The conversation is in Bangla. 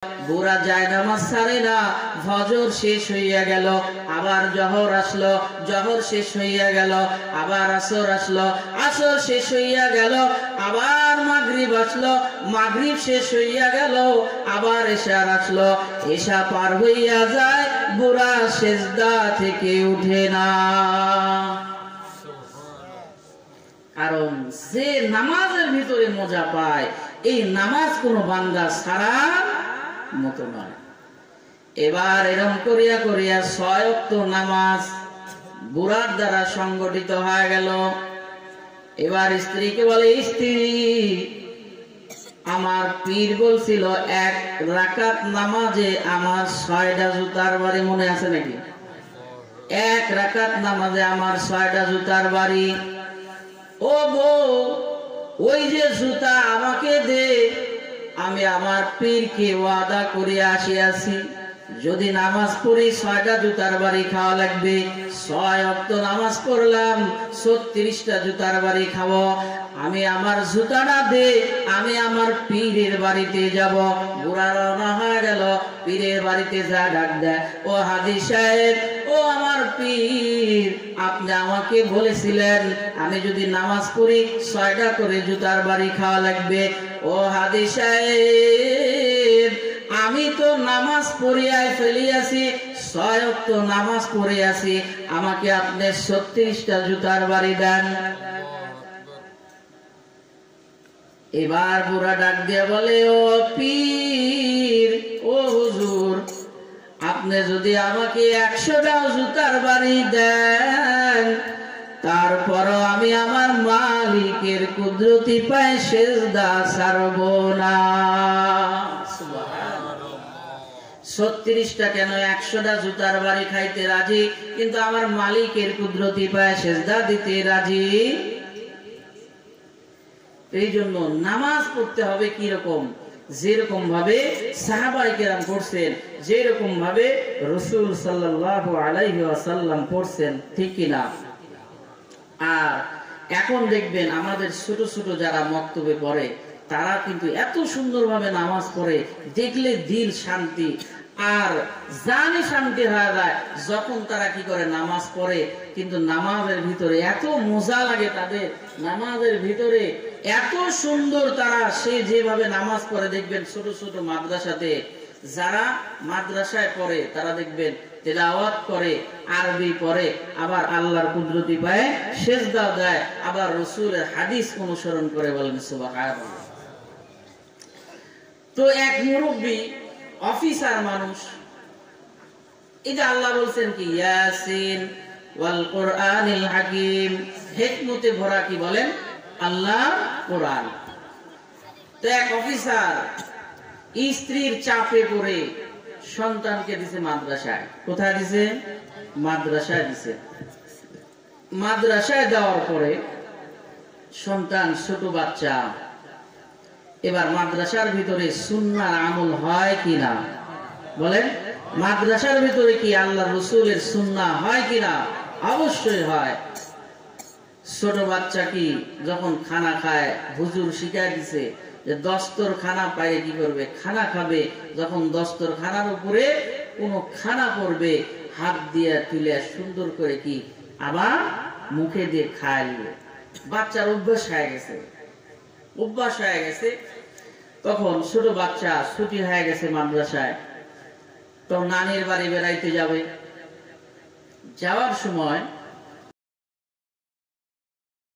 বুড়া যায় নামাজ ছাড়ে না। ফজর শেষ হইয়া গেল, আবার জহর আসলো, জহর শেষ হইয়া গেল, আবার আসর আসলো, আসর শেষ হইয়া গেল, আবার মাগরিব আসলো, মাগরিব শেষ হইয়া গেল, আবার এশা আসলো, এশা পার হইয়া যায়, বুড়া সেজদা থেকে উঠে না। কারণ যে নামাজের ভিতরে মজা পায়, এই নামাজ কোনো বান্দা ছাড়ার মতো নয়। এবার এরকম করিয়া করিয়া 6 ওয়াক্ত নামাজ বুড়ার দ্বারা সংগঠিত হয়ে গেল। এবার স্ত্রীকে বলে, স্ত্রী, আমার পীর বলছিল 1 রাকাত নামাজে আমার 6টা জুতার বাড়ি, মনে আছে নাকি? 1 রাকাত নামাজে আমার 6টা জুতার বাড়ি। ও বউ, ওই যে জুতা আমাকে দে, আমি আমার পীরকে ওয়াদা করে আসিয়াছি, যদি নামাজ পড়ি 6টা জুতার বাড়ি খাওয়া লাগবে। 6 ওয়াক্ত নামাজ পড়লাম, 36টা জুতার বাড়ি খাবো। আমি আমার জুতাটা দে, আমি আমার পীরের বাড়িতে যাব। বুড়া রওনা হয়ে গেল, পীরের বাড়িতে যা ডাক দেয়, ও হাজী সাহেব, ও আমার পীর, আপনি আমাকে বলেছিলেন আমি যদি নামাজ পড়ি 6টা করে জুতার বাড়ি খাওয়া লাগবে। ও হাজী সাহেব, আমি তো নামাজ পড়িয়াই ফেলিয়াছি, 6 ওয়াক্ত নামাজ পড়িয়াছি, আমাকে আপনি 36টা জুতার বাড়ি দেন। এবার বুড়া ডাক দিয়া বলে, ও পীর, ও হুজুর, আপনি যদি আমাকে 100টা জুতার বাড়ি দেন, তারপরও আমি আমার মালিকের কুদরতি পায়ে সেজদা ছাড়ব না। 36টা কেন, 100টা জুতার বাড়ি খাইতে রাজি, কিন্তু আমার মালিকের কুদরতি পায়ে সেজদা দিতে রাজি। এই জন্য নামাজ পড়তে হবে কিরকম, যেরকম ভাবে সাহাবায়ে কেরাম পড়ছেন, যেরকম ভাবে রাসূল সাল্লাল্লাহু আলাইহি ওয়াসাল্লাম পড়ছেন, ঠিক কি না? আর এখন দেখবেন আমাদের ছোট ছোট যারা মক্তবে পড়ে, তারা কিন্তু এত সুন্দরভাবে নামাজ পড়ে, দেখলে দিল শান্তি আর জানে শান্তি হয়ে যায় যখন তারা কি করে নামাজ পড়ে। কিন্তু নামাজের ভিতরে এত মজা লাগে তাদের, নামাজের ভিতরে এত সুন্দর তারা, সে যেভাবে নামাজ পড়ে দেখবেন ছোট ছোট মাদ্রাসাতে যারা মাদ্রাসায় পড়ে তারা দেখবেন তেলাওয়াত করে, আরবি পড়ে, আবার আল্লাহর কুদরতি পায়ে সেজদা দেয়, আবার রাসূলের হাদিস অনুসরণ করে, বলেন সুবহানাল্লাহ। তো এক মুরব্বী অফিসার মানুষ, এই যে আল্লাহ বলছেন কি, ইয়াসিন ওয়াল কুরআনিল হাকিম, হিকমতে ভরা কি বলেন আল্লাহ কোরআন। তো এক অফিসার স্ত্রীর চাপে পড়ে সন্তানকে দিছে মাদ্রাসায়। কোথায় দিছে? মাদ্রাসায় দিছে। মাদ্রাসায় দেওয়ার পরে সন্তান ছোট বাচ্চা, এবার মাদ্রাসার ভিতরে সুন্নাহর আমল হয় কিনা বলেন? মাদ্রাসার ভিতরে কি আল্লাহ রাসূলের সুন্নাহ হয় কিনা? অবশ্যই হয়। ছোট বাচ্চা কি যখন খানা খায়, হুজুর শিখায় দিছে যে দস্তরখানা পায়ে কি করবে, খানা খাবে। যখন দস্তরখানার উপরে কোনো খানা পড়বে, হাত দিয়ে তুলে সুন্দর করে কি আবার মুখে দিয়ে খায় নিবে। বাচ্চার অভ্যাস হয়ে গেছে, অভ্যাস হয়ে গেছে। তখন ছোট বাচ্চা ছুটি হয়ে গেছে মাদ্রাসায়, তো নানির বাড়ি বেড়াইতে যাবে। যাওয়ার সময়